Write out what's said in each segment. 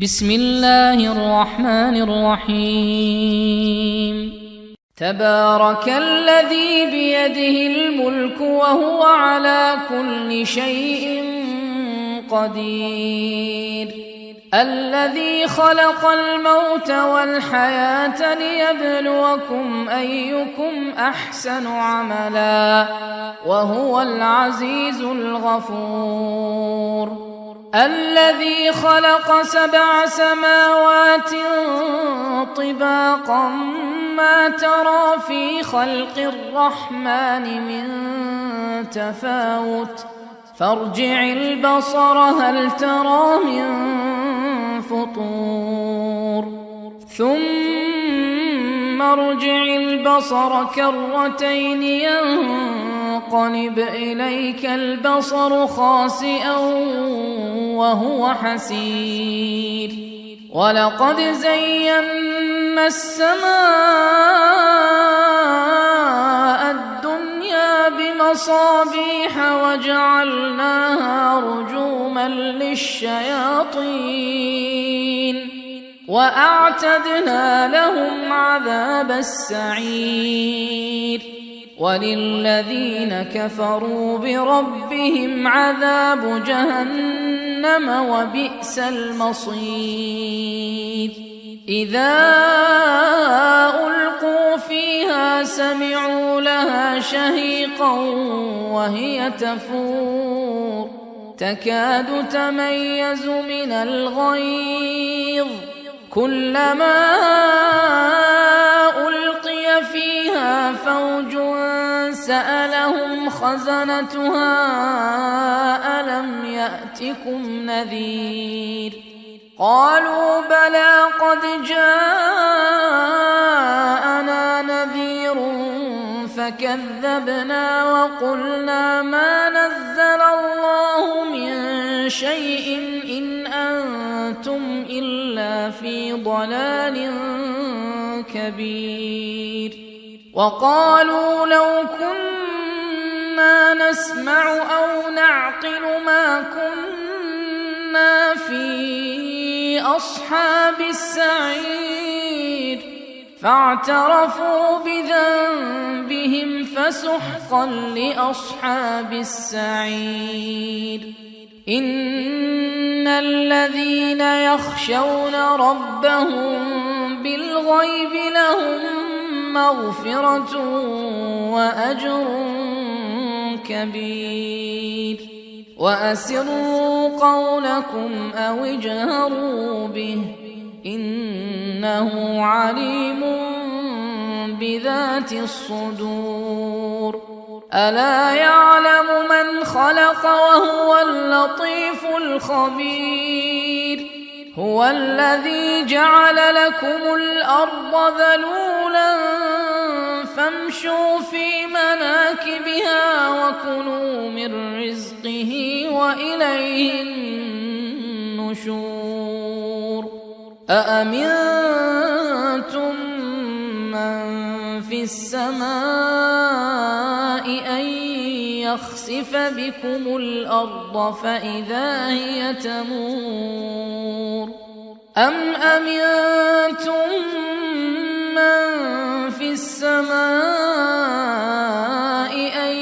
بسم الله الرحمن الرحيم. تبارك الذي بيده الملك وهو على كل شيء قدير، الذي خلق الموت والحياة ليبلوكم أيكم أحسن عملا وهو العزيز الغفور، الذي خلق 7 سماوات طباقا ما ترى في خلق الرحمن من تفاوت فارجع البصر هل ترى من فطور ثم ارجع البصر كرتين ينقلب إليك البصر خاسئا وهو حسير، ولقد زينا السماء الدنيا بمصابيح وجعلناها رجوما للشياطين وأعتدنا لهم عذاب السعير، وللذين كفروا بربهم عذاب جهنم وبئس المصير. إذا ألقوا فيها سمعوا لها شهيقا وهي تفور تكاد تميز من الغيظ، كلما ألقي فيها فوج سألهم خزنتها ألم يأتكم نذير، قالوا بلى قد جاءنا نذير فكذبنا وقلنا ما نزل الله من شيء إن أنتم إلا في ضلال كبير، وقالوا لو كنا نسمع أو نعقل ما كنا في أصحاب السعير، فاعترفوا بذنبهم فسحقا لأصحاب السعير. إن الذين يخشون ربهم بالغيب لهم مغفرة وأجر كبير، وأسروا قولكم أو اجهروا به إنه عليم بذات الصدور، ألا يعلم من خلق وهو اللطيف الخبير، هو الذي جعل لكم الأرض ذلولا فامشوا في مناكبها وكلوا من رزقه وإليه النشور. أأمنتم من في السماء أن يخسف بكم الأرض فإذا هي تمور، أم أمنتم من في السماء أن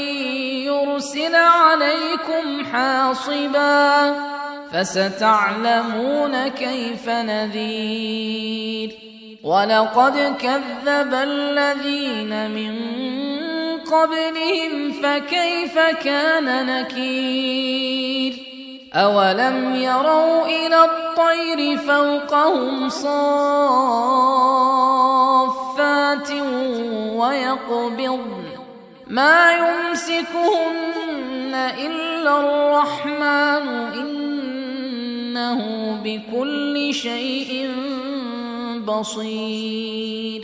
يرسل عليكم حاصبا فستعلمون كيف نذير، ولقد كذب الذين من قبلهم فكيف كان نكير، أولم يروا إلى الطير فوقهم صافات ويقبضن ما يمسكهن إلا الرحمن إنه بكل شيء بصير.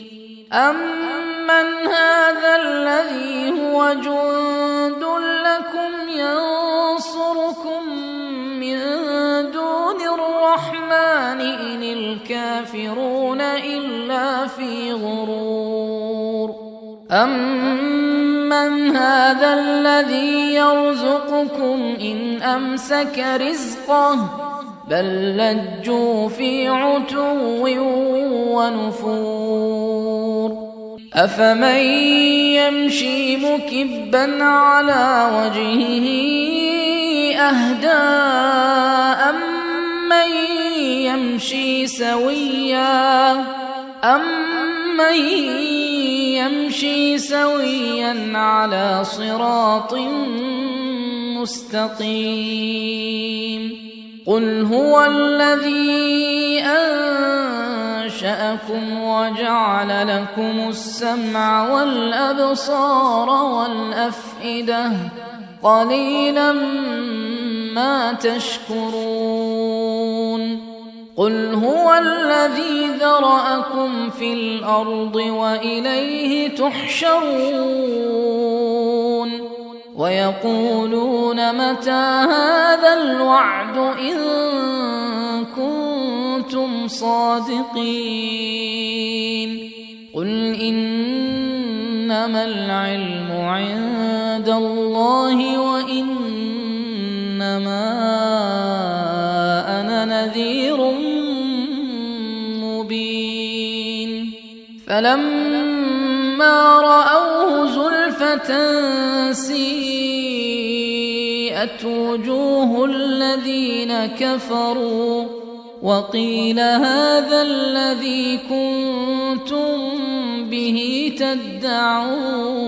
أمن هذا الذي هو جند لكم ينصركم من دون الرحمن إن الكافرون إلا في غرور، أمن هذا الذي يرزقكم إن أمسك رزقه بل لجوا في عتو ونفور أفمن يمشي مكبا على وجهه أهدى أمن يمشي سويا على صراط مستقيم قل هو الذي أنشأكم وجعل لكم السمع والأبصار والأفئدة قليلا ما تشكرون قل هو الذي ذرأكم في الأرض وإليه تحشرون ويقولون متى هذا الوعد إن كنتم صادقين قل إنما العلم عند الله وإنما أنا نذير مبين فلما رأوه زلفة سيئت وجوه الذين كفروا وقيل هذا الذي كنتم به تدعون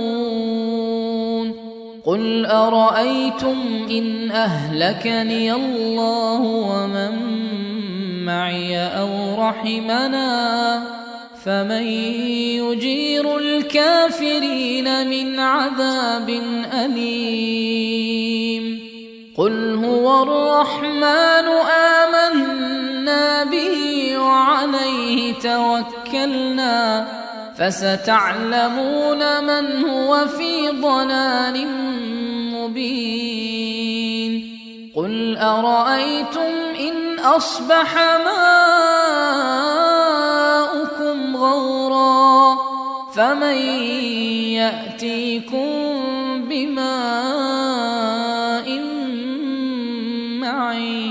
قل أرأيتم إن أهلكني الله ومن معي أو رحمنا فمن يجير الكافرين من عذاب أليم قل هو الرحمن آمنا به وعليه توكلنا فستعلمون من هو في ضلال مبين قل أرأيتم إن أصبح ماؤكم غورا فمن يأتيكم بماء معين